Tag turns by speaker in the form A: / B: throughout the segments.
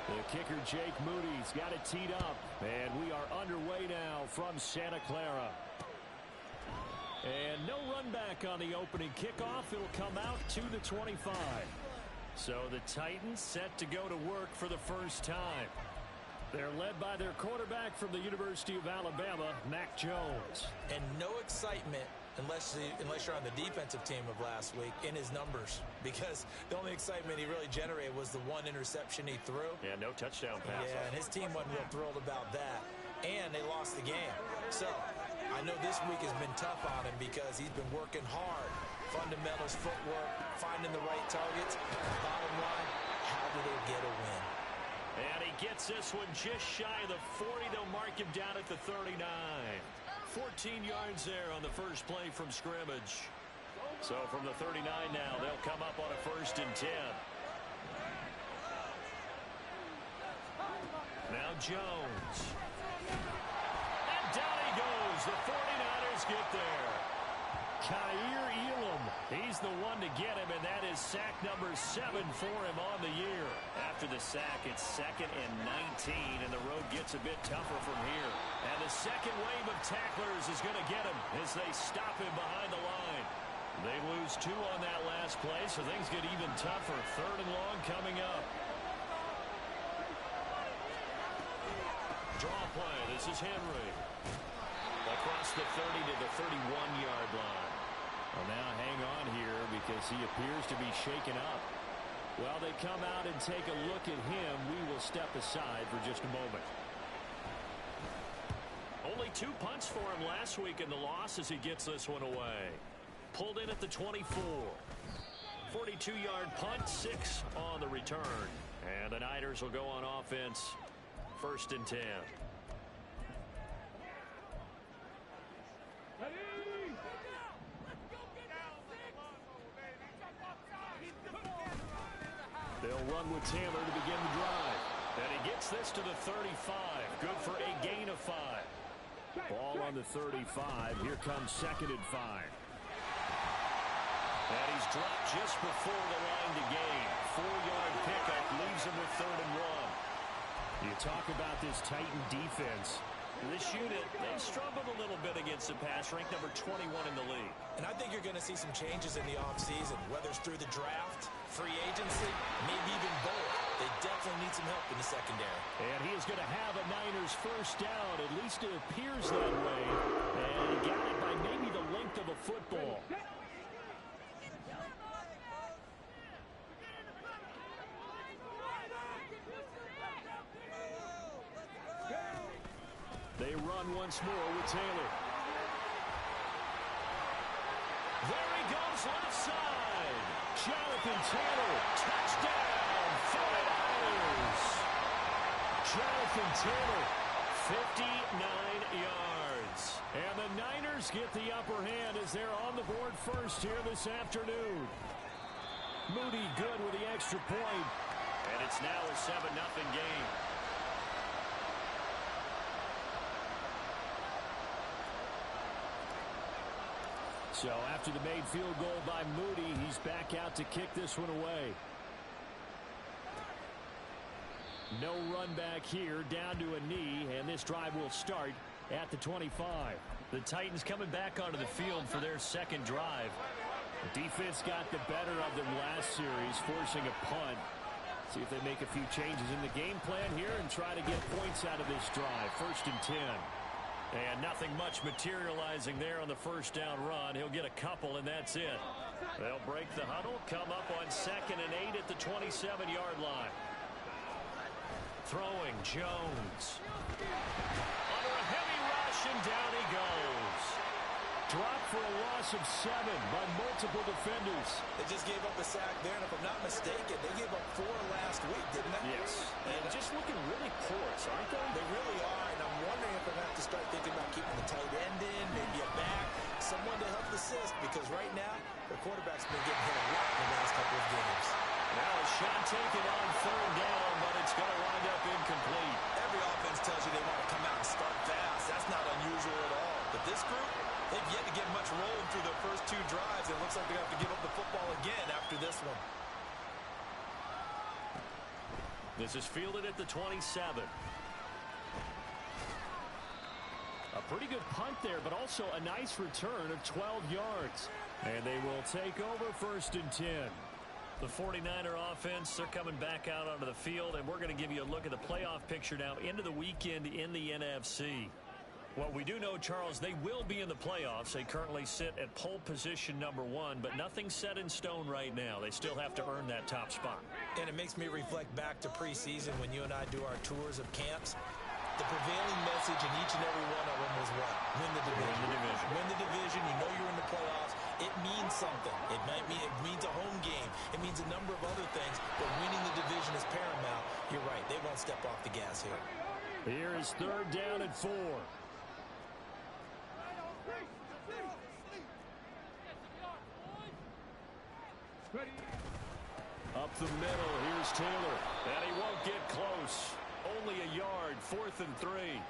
A: The kicker, Jake Moody's got it teed up. And we are underway now from Santa Clara. And no run back on the opening kickoff. It'll come out to the 25. So the Titans set to go to work for the first time. They're led by their quarterback from the University of Alabama, Mac Jones.
B: And no excitement unless you're on the defensive team of last week in his numbers, because the only excitement he really generated was the one interception he threw.
A: Yeah, no touchdown pass.
B: Yeah, and his team wasn't real thrilled about that. And they lost the game. So I know this week has been tough on him because he's been working hard. Fundamentals, footwork, finding the right targets. Bottom line, how do they get a win?
A: And he gets this one just shy of the 40. They'll mark him down at the 39. 14 yards there on the first play from scrimmage. So from the 39 now, they'll come up on a 1st and 10. Now Jones. And down he goes. The 49ers get there. Kaiir Elam, he's the one to get him, and that is sack number 7 for him on the year. After the sack, it's 2nd and 19, and the road gets a bit tougher from here. And the second wave of tacklers is going to get him as they stop him behind the line. They lose 2 on that last play, so things get even tougher. 3rd and long coming up. Draw play. This is Henry. Across the 30 to the 31-yard line. Well, now hang on here because he appears to be shaken up. While they come out and take a look at him, we will step aside for just a moment. Only 2 punts for him last week in the loss as he gets this one away. Pulled in at the 24. 42-yard punt, 6 on the return. And the Niners will go on offense. 1st and 10. They'll run with Taylor to begin the drive. And he gets this to the 35. Good for a gain of 5. Ball on the 35. Here comes 2nd and 5. And he's dropped just before the line to gain. 4-yard pickup leaves him with 3rd and 1. You talk about this Titan defense. This unit, they struggled a little bit against the pass, ranked number 21 in the league.
B: And I think you're going to see some changes in the offseason, whether it's through the draft, free agency, maybe even both. They definitely need some help in the secondary.
A: And he is going to have a Niners first down. At least it appears that way. And he got it by maybe the length of a football. They run once more with Taylor. There he goes left side. Jonathan Taylor, touchdown, 49ers. Jonathan Taylor, 59 yards. And the Niners get the upper hand as they're on the board first here this afternoon. Moody good with the extra point. And it's now a 7-0 game. So after the made field goal by Moody, he's back out to kick this one away. No run back here, down to a knee, and this drive will start at the 25. The Titans coming back onto the field for their second drive. The defense got the better of them last series, forcing a punt. See if they make a few changes in the game plan here and try to get points out of this drive. 1st and 10. And nothing much materializing there on the first down run. He'll get a couple, and that's it. They'll break the huddle, come up on 2nd and 8 at the 27-yard line. Throwing, Jones. Under a heavy rush, and down he goes. Dropped for a loss of 7 by multiple defenders.
B: They just gave up a sack there, and if I'm not mistaken, they gave up 4 last week, didn't they?
A: Yes. And just looking really porous, aren't they?
B: They really are, and I'm wondering if they're going to have to start thinking about keeping the tight end in, maybe a back, someone to help assist, because right now, the quarterback's been getting hit a lot in the last couple of games.
A: Now a shot taken on 3rd down, but it's going to wind up incomplete.
B: Every offense tells you they want to come out and start fast. That's not unusual at all. But this group, they've yet to get much rolling through their first 2 drives. It looks like they're going to have to give up the football again after this one.
A: This is fielded at the 27. A pretty good punt there, but also a nice return of 12 yards. And they will take over 1st and 10. The 49er offense, they're coming back out onto the field, and we're going to give you a look at the playoff picture now into the weekend in the NFC. What we do know, Charles, they will be in the playoffs. They currently sit at pole position #1, but nothing's set in stone right now. They still have to earn that top spot.
B: And it makes me reflect back to preseason when you and I do our tours of camps. The prevailing message in each and every one of them was what? Win the division.
A: Win the division.
B: Win the division. You know you're in the playoffs. It means something. It means a home game. It means a number of other things, but winning the division is paramount. You're right. They won't step off the gas here.
A: Here is 3rd down and 4. Up the middle, here's Taylor. And he won't get close. Only a yard, 4th and 3.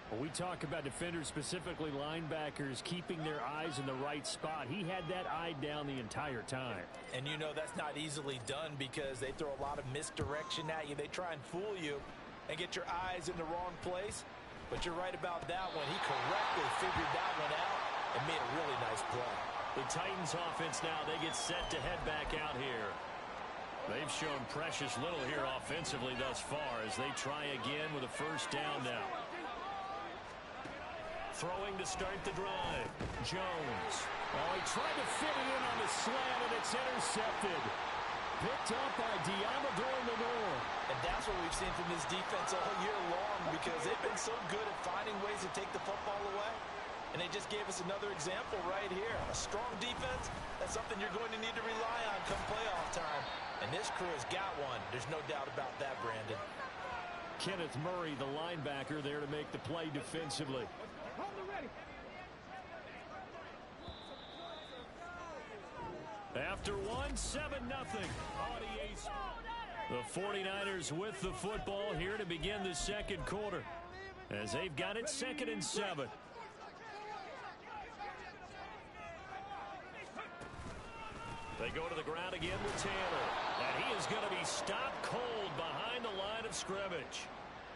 A: When we talk about defenders, specifically linebackers, keeping their eyes in the right spot, he had that eye down the entire time.
B: And you know that's not easily done because they throw a lot of misdirection at you. They try and fool you and get your eyes in the wrong place. But you're right about that one. He correctly figured that one out and made a really nice play.
A: The Titans offense now, they get set to head back out here. They've shown precious little here offensively thus far as they try again with a 1st down now. Throwing to start the drive. Jones. Oh, he tried to fit it in on the slant, and it's intercepted. Picked up by Diamador Lenore.
B: And that's what we've seen from this defense all year long because they've been so good at finding ways to take the football away. And they just gave us another example right here. A strong defense, that's something you're going to need to rely on come playoff time. And this crew has got one. There's no doubt about that, Brandon.
A: Kenneth Murray, the linebacker, there to make the play defensively. After 1, 7-0. The 49ers with the football here to begin the 2nd quarter as they've got it 2nd and 7. They go to the ground again with Taylor. And he is going to be stopped cold behind the line of scrimmage.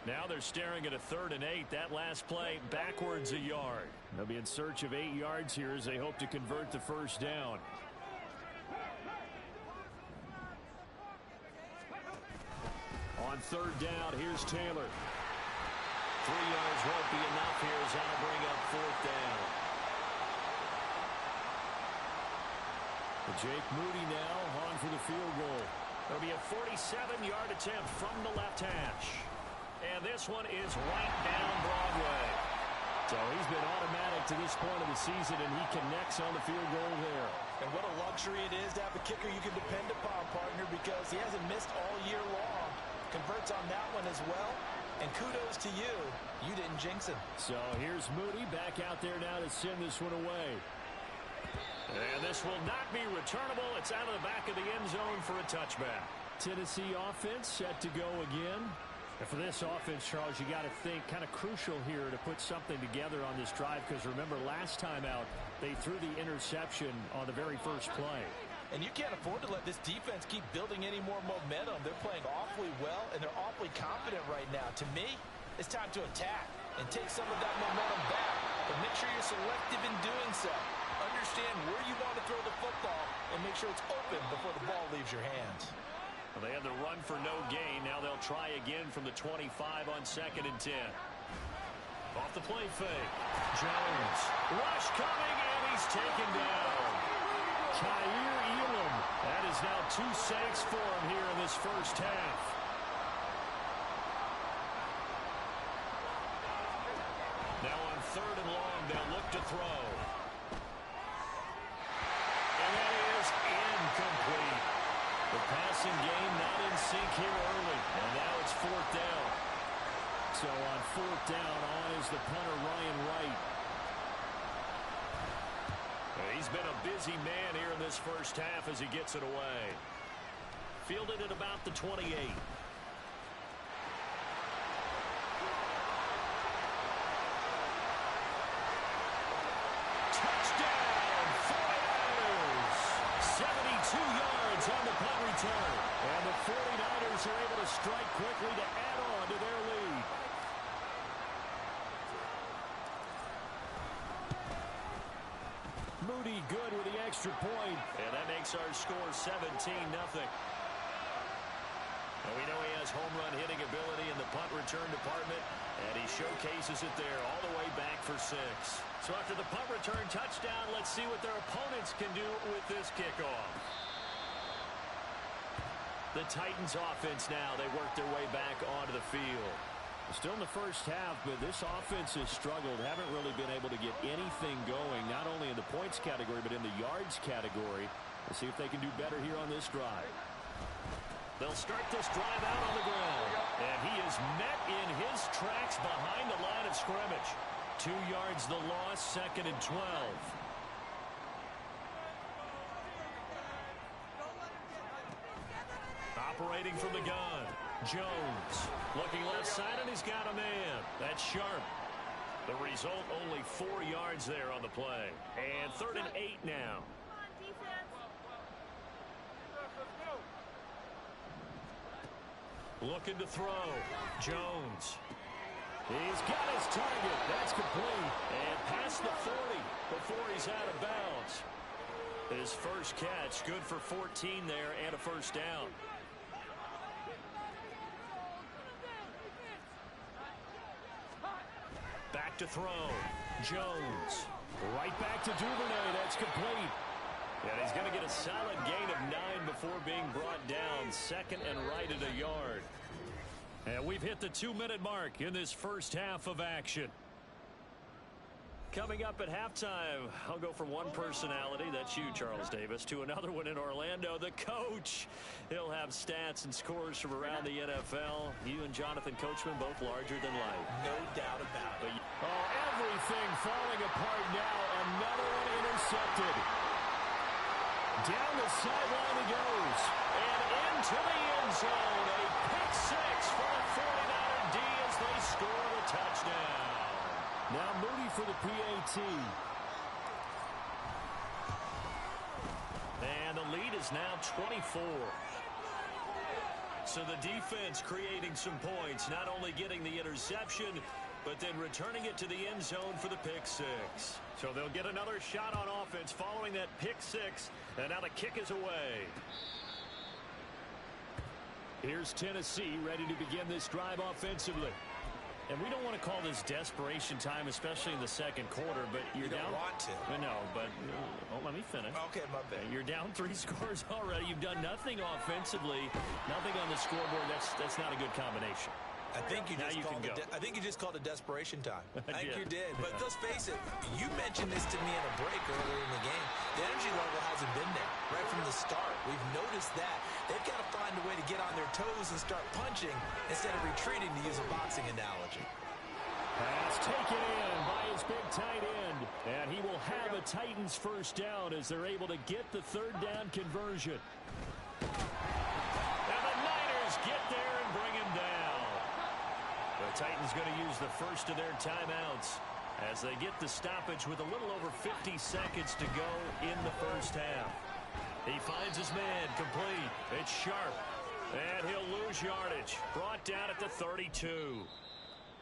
A: Now they're staring at a 3rd and 8. That last play backwards a yard. They'll be in search of 8 yards here as they hope to convert the 1st down. On 3rd down, here's Taylor. 3 yards won't be enough here as that'll bring up 4th down. Jake Moody now on for the field goal. It'll be a 47-yard attempt from the left hash. And this one is right down Broadway. So he's been automatic to this point of the season, and he connects on the field goal there.
B: And what a luxury it is to have a kicker you can depend upon, partner, because he hasn't missed all year long. Converts on that one as well. And kudos to you. You didn't jinx him.
A: So here's Moody back out there now to send this one away. And this will not be returnable. It's out of the back of the end zone for a touchback. Tennessee offense set to go again. And for this offense, Charles, you got to think kind of crucial here to put something together on this drive because remember last time out they threw the interception on the very first play.
B: And you can't afford to let this defense keep building any more momentum. They're playing awfully well, and they're awfully confident right now. To me, it's time to attack and take some of that momentum back. But make sure you're selective in doing so. Understand where you want to throw the football and make sure it's open before the ball leaves your hands.
A: Well, they had the run for no gain. Now they'll try again from the 25 on 2nd and 10. Off the play fake. Jones. Rush coming, and he's taken down. Kaiir Elam. That is now 2 sacks for him here in this first half. Now on 3rd and long, they'll look to throw. And that is incomplete. The passing game not in sync here early. And now it's 4th down. So on 4th down, on is the punter, Ryan Wright. He's been a busy man here in this first half as he gets it away. Fielded at about the 28. Touchdown, 49ers! 72 yards Titans on the punt return. And the 49ers are able to strike quickly to add on to their lead. Moody good with the extra point. And that makes our score 17-0. And we know he has home run hitting ability in the punt return department, and he showcases it there all the way back for 6. So after the punt return touchdown, let's see what their opponents can do with this kickoff. The Titans offense now, they work their way back onto the field. Still in the first half, but this offense has struggled. Haven't really been able to get anything going, not only in the points category, but in the yards category. We'll see if they can do better here on this drive. They'll start this drive out on the ground. And he is met in his tracks behind the line of scrimmage. 2 yards the loss, 2nd and 12. Operating from the gun. Jones looking left side, and he's got a man. That's Sharp. The result, only 4 yards there on the play. And 3rd and 8 now. Looking to throw. Jones. He's got his target. That's complete. And past the 40 before he's out of bounds. His first catch, good for 14 there and a first down. Back to throw. Jones. Right back to Duvernay. That's complete. And he's going to get a solid gain of 9 before being brought down. 2nd and right at a yard. And we've hit the 2-minute mark in this first half of action. Coming up at halftime, I'll go from one personality, that's you, Charles Davis, to another one in Orlando, the coach. He'll have stats and scores from around the NFL. You and Jonathan Coachman both larger than life.
B: No doubt about it.
A: Everything falling apart now. Another one intercepted. Down the sideline he goes. And into the end zone. A pick 6 for the 49er D as they score the touchdown. Now Moody for the PAT. And the lead is now 24. So the defense creating some points, not only getting the interception, but then returning it to the end zone for the pick 6. So they'll get another shot on offense following that pick 6, and now the kick is away. Here's Tennessee ready to begin this drive offensively. And we don't want to call this desperation time, especially in the second quarter, but you're down.
B: You don't want to.
A: No, but let me finish.
B: Okay, my bad.
A: You're down 3 scores already. You've done nothing offensively, nothing on the scoreboard. That's not a good combination.
B: I think you just called it desperation time. I think you did. But let's face it, you mentioned this to me in a break earlier in the game. The energy level hasn't been there right from the start. We've noticed that. They've got to find a way to get on their toes and start punching instead of retreating, to use a boxing analogy.
A: Pass taken in by his big tight end. And he will have a Titans first down as they're able to get the 3rd down conversion. And the Niners get there and bring him down. The Titans going to use the first of their timeouts as they get the stoppage with a little over 50 seconds to go in the first half. He finds his man complete. It's Sharp. And he'll lose yardage. Brought down at the 32.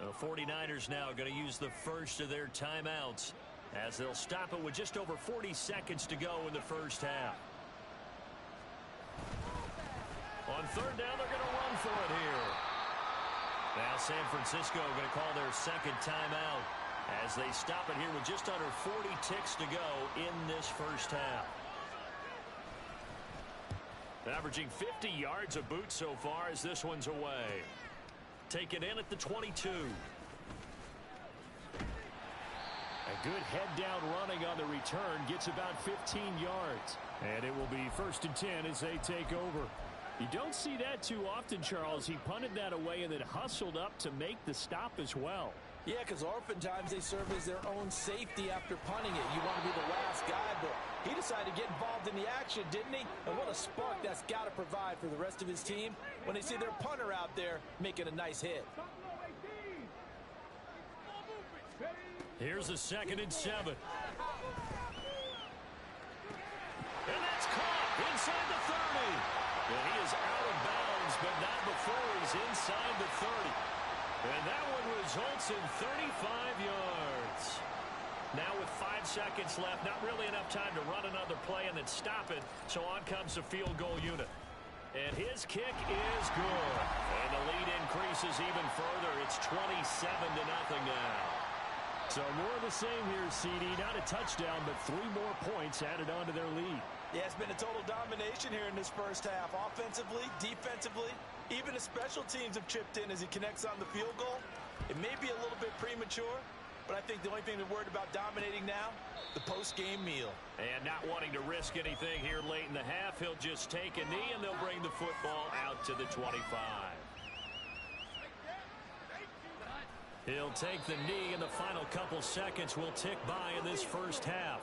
A: The 49ers now going to use the first of their timeouts as they'll stop it with just over 40 seconds to go in the first half. On 3rd down, they're going to run for it here. Now San Francisco going to call their 2nd timeout as they stop it here with just under 40 ticks to go in this first half. Averaging 50 yards a boot so far as this one's away. Taken in at the 22. A good head down running on the return gets about 15 yards. And it will be 1st and 10 as they take over. You don't see that too often, Charles. He punted that away and then hustled up to make the stop as well.
B: Yeah, because oftentimes they serve as their own safety after punting it. You want to be the last guy, but he decided to get involved in the action, didn't he? And what a spark that's got to provide for the rest of his team when they see their punter out there making a nice hit.
A: Here's a 2nd and 7. And that's caught. Inside the 30. And he is out of bounds, but not before he's inside the 30. And that one results in 35 yards. Now with 5 seconds left, not really enough time to run another play and then stop it. So on comes the field goal unit. And his kick is good. And the lead increases even further. It's 27-0 now. So more of the same here, CD. Not a touchdown, but 3 more points added on to their lead.
B: Yeah, it's been a total domination here in this first half. Offensively, defensively, even the special teams have chipped in as he connects on the field goal. It may be a little bit premature, but I think the only thing they're worried about dominating now, the post-game meal.
A: And not wanting to risk anything here late in the half, he'll just take a knee, and they'll bring the football out to the 25. He'll take the knee, and the final couple seconds will tick by in this first half.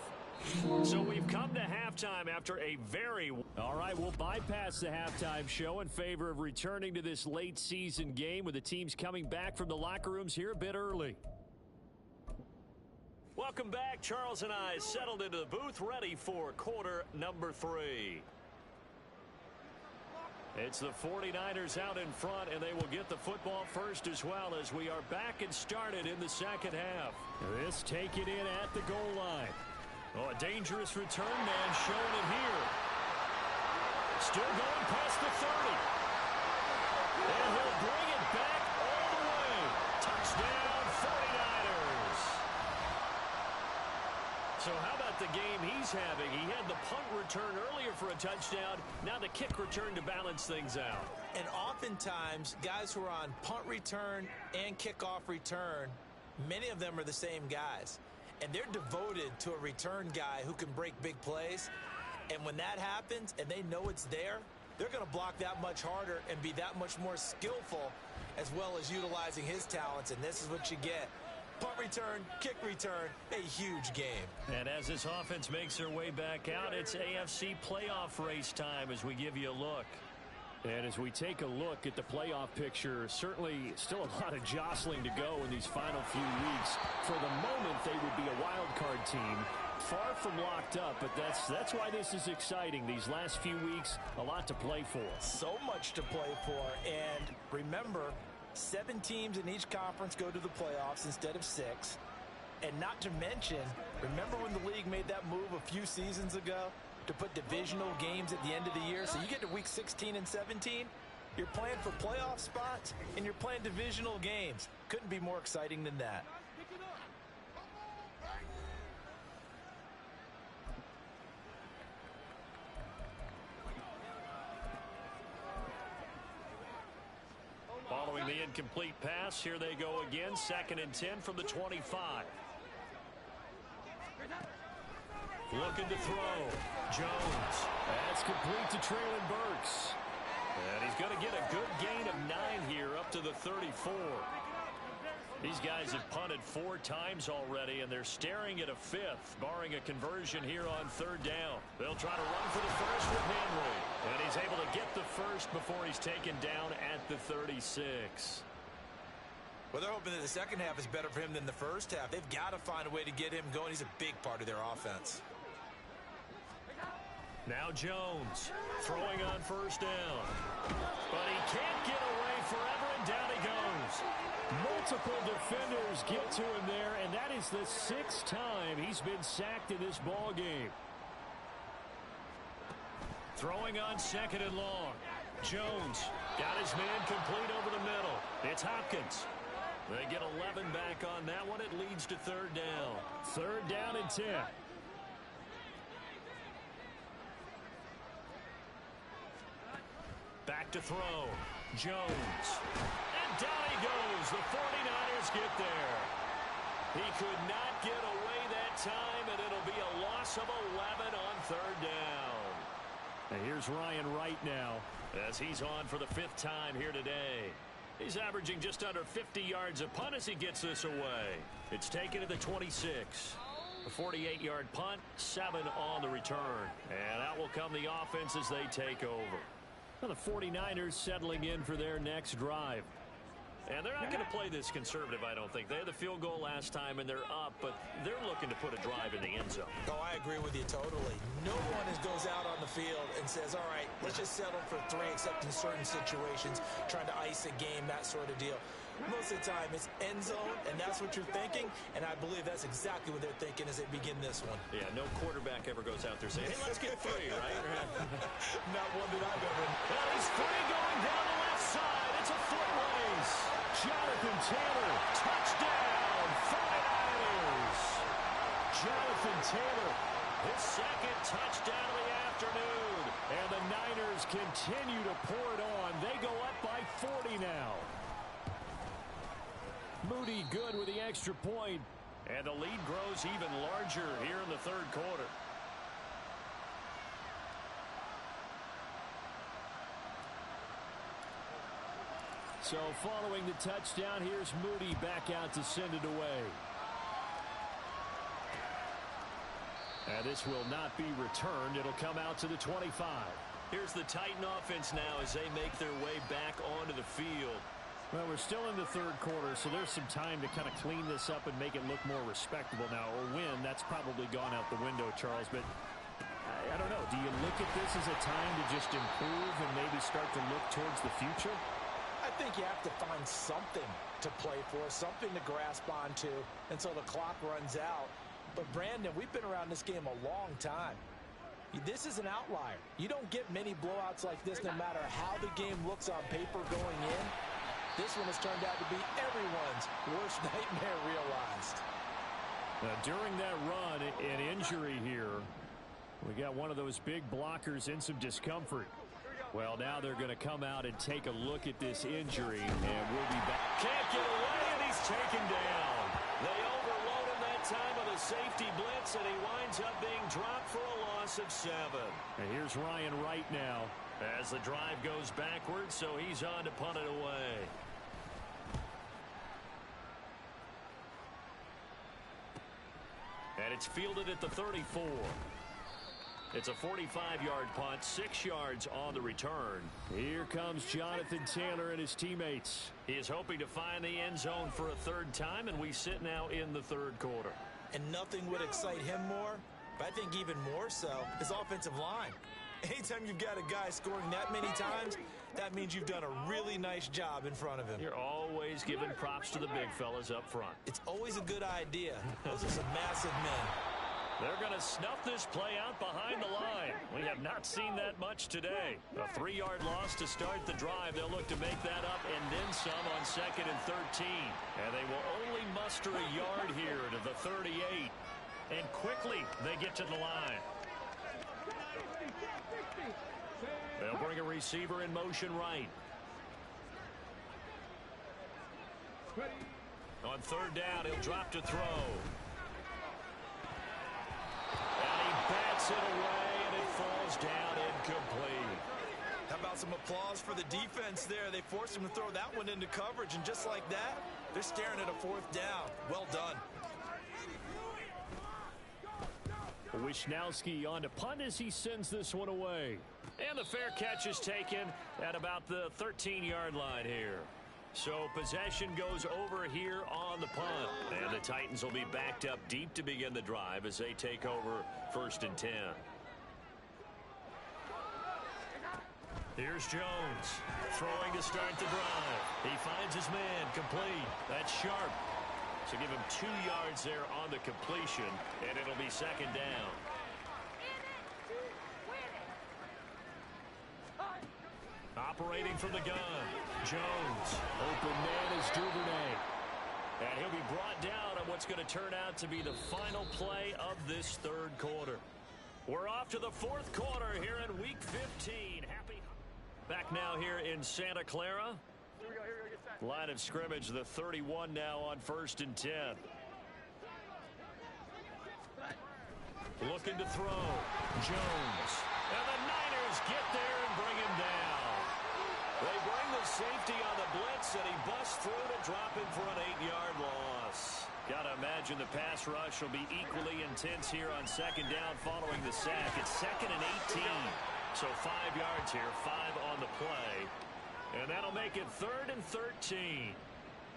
A: So we've come to halftime after a very... All right, we'll bypass the halftime show in favor of returning to this late season game with the teams coming back from the locker rooms here a bit early. Welcome back. Charles and I settled into the booth ready for quarter number 3. It's the 49ers out in front, and they will get the football first as well as we are back and started in the second half. This taken in at the goal line. Oh, a dangerous return man showing it here. Still going past the 30. And he'll bring it back all the way. Touchdown, 49ers. So how about the game he's having? He had the punt return earlier for a touchdown. Now the kick return to balance things out.
B: And oftentimes, guys who are on punt return and kickoff return, many of them are the same guys. And they're devoted to a return guy who can break big plays. And when that happens and they know it's there, they're going to block that much harder and be that much more skillful as well as utilizing his talents. And this is what you get. Punt return, kick return, a huge game.
A: And as this offense makes their way back out, it's AFC playoff race time as we give you a look. And as we take a look at the playoff picture, certainly still a lot of jostling to go in these final few weeks. For the moment, they would be a wild card team, far from locked up, but that's why this is exciting. These last few weeks, a lot to play for.
B: So much to play for, and remember, 7 teams in each conference go to the playoffs instead of 6. And not to mention, remember when the league made that move a few seasons ago to put divisional games at the end of the year? So you get to week 16 and 17, you're playing for playoff spots, and you're playing divisional games. Couldn't be more exciting than that.
A: Following the incomplete pass, here they go again. 2nd and 10 from the 25. Looking to throw. Jones. That's complete to Traylon Burks. And he's going to get a good gain of 9 here up to the 34. These guys have punted 4 times already, and they're staring at a 5th, barring a conversion here on 3rd down. They'll try to run for the first with Henry. And he's able to get the first before he's taken down at the 36.
B: Well, they're hoping that the second half is better for him than the first half. They've got to find a way to get him going. He's a big part of their offense.
A: Now Jones throwing on 1st down. But he can't get away forever, and down he goes. Multiple defenders get to him there, and that is the 6th time he's been sacked in this ball game. Throwing on 2nd and long. Jones got his man complete over the middle. It's Hopkins. They get 11 back on that one. It leads to 3rd down. 3rd down and 10. Back to throw. Jones. And down he goes. The 49ers get there. He could not get away that time, and it'll be a loss of 11 on 3rd down. And here's Ryan Wright now as he's on for the 5th time here today. He's averaging just under 50 yards a punt as he gets this away. It's taken to the 26. A 48-yard punt, 7 on the return. And out will come the offense as they take over. Well, the 49ers settling in for their next drive. And they're not going to play this conservative, I don't think. They had the field goal last time, and they're up, but they're looking to put a drive in the end zone.
B: Oh, I agree with you totally. No one goes out on the field and says, all right, let's just settle for 3, except in certain situations, trying to ice a game, that sort of deal. Most of the time, it's end zone, and that's what you're thinking, and I believe that's exactly what they're thinking as they begin this one.
A: Yeah, no quarterback ever goes out there saying, hey, let's get 3, right?
B: Not one that I've ever.
A: Well, he's free going down the left side. It's a foot race. Jonathan Taylor, touchdown, 49ers. Jonathan Taylor, his second touchdown of the afternoon. And the Niners continue to pour it on. They go up by 40 now. Moody good with the extra point. And the lead grows even larger here in the third quarter. So following the touchdown, here's Moody back out to send it away. And this will not be returned. It'll come out to the 25. Here's the Titan offense now as they make their way back onto the field. Well, we're still in the third quarter, so there's some time to kind of clean this up and make it look more respectable now. Or win, that's probably gone out the window, Charles. But I don't know. Do you look at this as a time to just improve and maybe start to look towards the future?
B: I think you have to find something to play for, something to grasp onto until the clock runs out. But, Brandon, we've been around this game a long time. This is an outlier. You don't get many blowouts like this no matter how the game looks on paper going in. This one has turned out to be everyone's worst nightmare realized.
A: Now, during that run, an injury here. We got one of those big blockers in some discomfort. Well, now they're going to come out and take a look at this injury, and we'll be back. Can't get away, and he's taken down. They overload him that time with a safety blitz, and he winds up being dropped for a loss of 7. And here's Ryan Wright now as the drive goes backwards, so he's on to punt it away. And it's fielded at the 34. It's a 45-yard punt, 6 yards on the return. Here comes Jonathan Taylor and his teammates. He is hoping to find the end zone for a third time, and we sit now in the third quarter.
B: And nothing would excite him more, but I think even more so, his offensive line. Anytime you've got a guy scoring that many times, that means you've done a really nice job in front of him.
A: You're always giving props to the big fellas up front.
B: It's always a good idea. Those are some massive men.
A: They're going to snuff this play out behind the line. We have not seen that much today. A 3-yard loss to start the drive. They'll look to make that up and then some on 2nd and 13. And they will only muster a yard here to the 38. And quickly they get to the line. They'll bring a receiver in motion right. On 3rd down, he'll drop to throw. And he bats it away, and it falls down incomplete.
B: How about some applause for the defense there? They forced him to throw that one into coverage, and just like that, they're staring at a 4th down. Well done.
A: Wisnowski on to punt as he sends this one away. And the fair catch is taken at about the 13-yard line here. So possession goes over here on the punt. And the Titans will be backed up deep to begin the drive as they take over 1st and 10. Here's Jones throwing to start the drive. He finds his man complete. That's Sharp. So give him 2 yards there on the completion, and it'll be 2nd down. Operating from the gun, Jones. Open man is Duvernay. And he'll be brought down on what's going to turn out to be the final play of this third quarter. We're off to the 4th quarter here in Week 15. Back now here in Santa Clara. Line of scrimmage, the 31 now on 1st and 10. Looking to throw. Jones. And the Niners get there and bring him down. They bring the safety on the blitz, and he busts through to drop him for an 8-yard loss. Got to imagine the pass rush will be equally intense here on 2nd down following the sack. It's 2nd and 18. So 5 yards here, 5 on the play. And that'll make it 3rd and 13.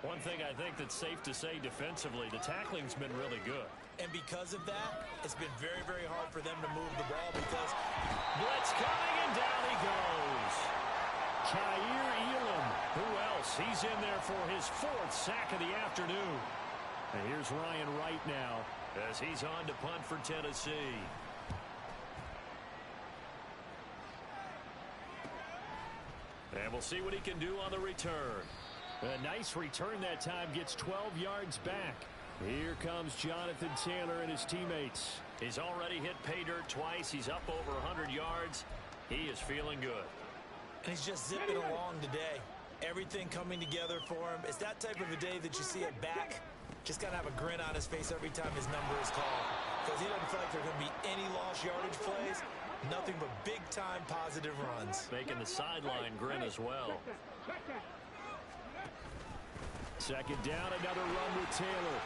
A: One thing I think that's safe to say defensively, the tackling's been really good.
B: And because of that, it's been very, very hard for them to move the ball because
A: blitz coming, and down he goes. Kaiir Elam. Who else? He's in there for his 4th sack of the afternoon. And here's Ryan Wright now as he's on to punt for Tennessee. And we'll see what he can do on the return. A nice return that time, gets 12 yards back. Here comes Jonathan Taylor and his teammates. He's already hit pay dirt twice. He's up over 100 yards. He is feeling good.
B: And he's just zipping along today. Everything coming together for him. It's that type of a day that you see it back. Just got to have a grin on his face every time his number is called. Because he doesn't feel like there are going to be any lost yardage plays. Nothing but big-time positive runs.
A: Making the sideline grin as well. Second down, another run with Taylor.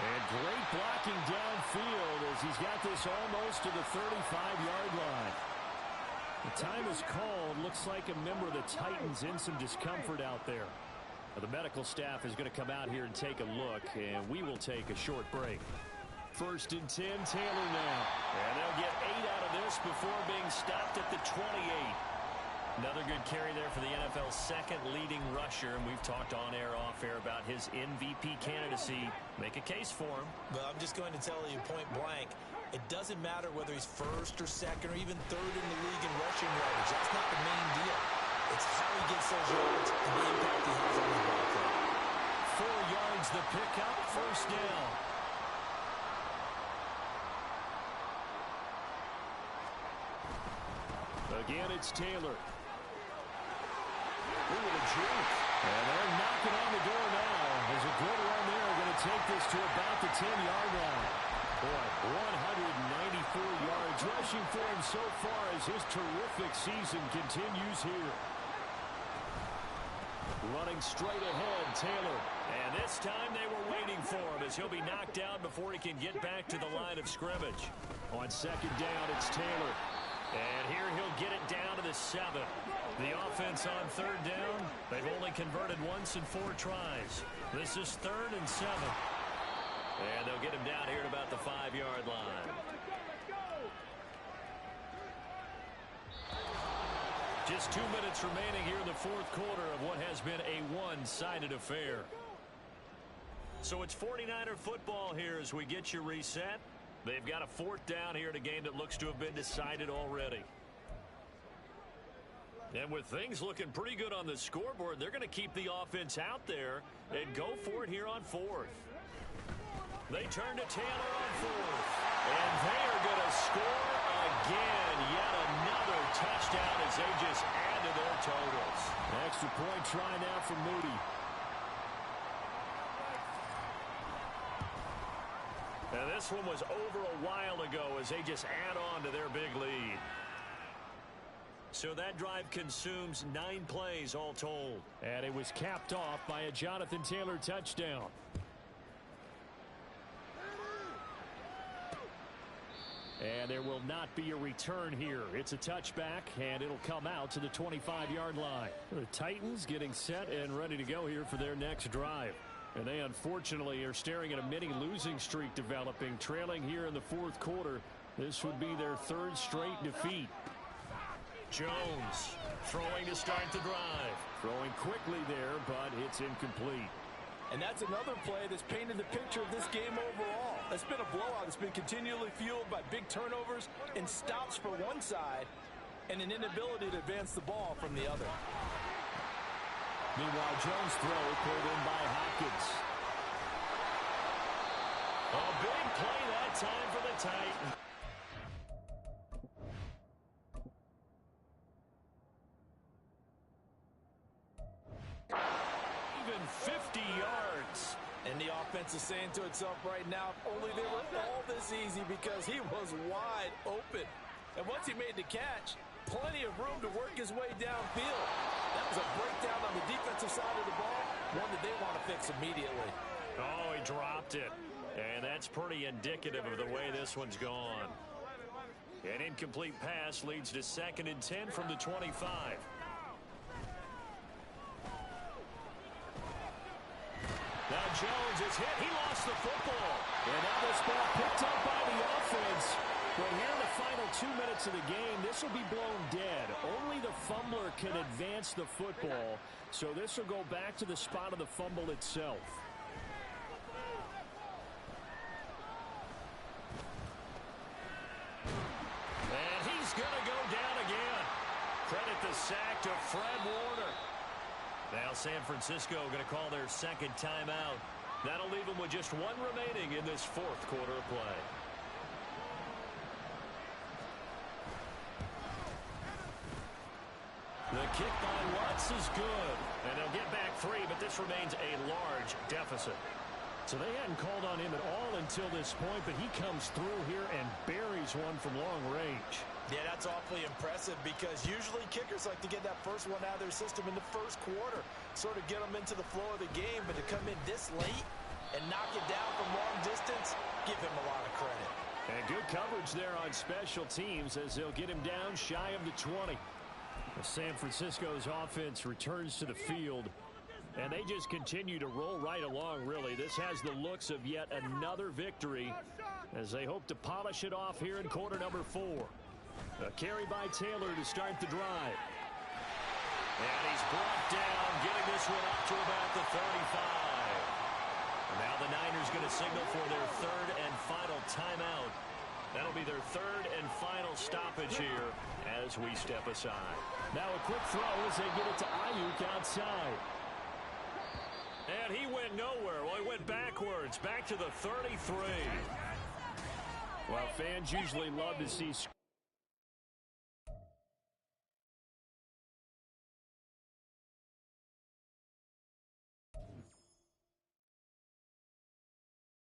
A: And great blocking downfield as he's got this almost to the 35-yard line. The time is called. Looks like a member of the Titans in some discomfort out there. The medical staff is going to come out here and take a look, and we will take a short break. 1st and 10, Taylor now. And they'll get 8 out of this before being stopped at the 28. Another good carry there for the NFL's 2nd leading rusher, and we've talked on air, off air about his MVP candidacy. Make a case for him.
B: But I'm just going to tell you point blank, it doesn't matter whether he's 1st or 2nd or even 3rd in the league in rushing yardage. That's not the main deal. It's how he gets those yards and the impact he has on his ball club.
A: 4 yards the pickup, 1st down. Again, it's Taylor. Ooh, a juke. And they're knocking on the door now. There's a good run there. Going to take this to about the 10-yard line. Boy, 194 yards rushing for him so far as his terrific season continues here. Running straight ahead, Taylor. And this time they were waiting for him as he'll be knocked down before he can get back to the line of scrimmage. On 2nd down, it's Taylor. And here he'll get it down to the 7. The offense on 3rd down, they've only converted once in 4 tries. This is 3rd and 7. And they'll get him down here at about the 5-yard line. Just 2 minutes remaining here in the 4th quarter of what has been a one-sided affair. So it's 49er football here as we get you reset. They've got a 4th down here in a game that looks to have been decided already. And with things looking pretty good on the scoreboard, they're going to keep the offense out there and go for it here on 4th. They turn to Taylor on 4th. And they are going to score again. Yet another touchdown as they just add to their totals. Extra point try now for Moody. And this one was over a while ago as they just add on to their big lead. So that drive consumes 9 plays all told. And it was capped off by a Jonathan Taylor touchdown. And there will not be a return here. It's a touchback, and it'll come out to the 25-yard line. The Titans getting set and ready to go here for their next drive. And they unfortunately are staring at a mini losing streak developing, trailing here in the 4th quarter. This would be their 3rd straight defeat. Jones throwing to start the drive. Throwing quickly there, but it's incomplete.
C: And that's another play that's painted the picture of this game overall. It's been a blowout. It's been continually fueled by big turnovers and stops for one side and an inability to advance the ball from the other.
A: Meanwhile, Jones' throw pulled in by Hopkins. A big play that time for the Titans. Even 50 yards.
C: And the offense is saying to itself right now, if only they were all this easy, because he was wide open. And once he made the catch, plenty of room to work his way downfield. That was a breakdown on the defensive side of the ball, one that they want to fix immediately.
A: Oh, he dropped it. And that's pretty indicative of the way this one's gone. An incomplete pass leads to 2nd and 10 from the 25. Now Jones is hit. He lost the football. And now this ball picked up by the offense. But here in the final 2 minutes of the game, this will be blown dead. Only the fumbler can advance the football. So this will go back to the spot of the fumble itself. And he's going to go down again. Credit the sack to Fred Warner. Now San Francisco going to call their second timeout. That'll leave them with just one remaining in this fourth quarter of play. The kick by Lutz is good. And they'll get back 3, but this remains a large deficit. So they hadn't called on him at all until this point, but he comes through here and buries one from long range.
B: Yeah, that's awfully impressive because usually kickers like to get that first one out of their system in the first quarter, sort of get them into the flow of the game, but to come in this late and knock it down from long distance, give him a lot of credit.
A: And good coverage there on special teams as they'll get him down shy of the 20. San Francisco's offense returns to the field, and they just continue to roll right along, really. This has the looks of yet another victory as they hope to polish it off here in quarter number 4. A carry by Taylor to start the drive. And he's brought down, getting this one up to about the 35. And now the Niners going to signal for their third and final timeout. That'll be their third and final stoppage here as we step aside. Now a quick throw as they get it to Ayuk outside. And he went nowhere. Well, he went backwards, back to the 33. Well, fans usually love to see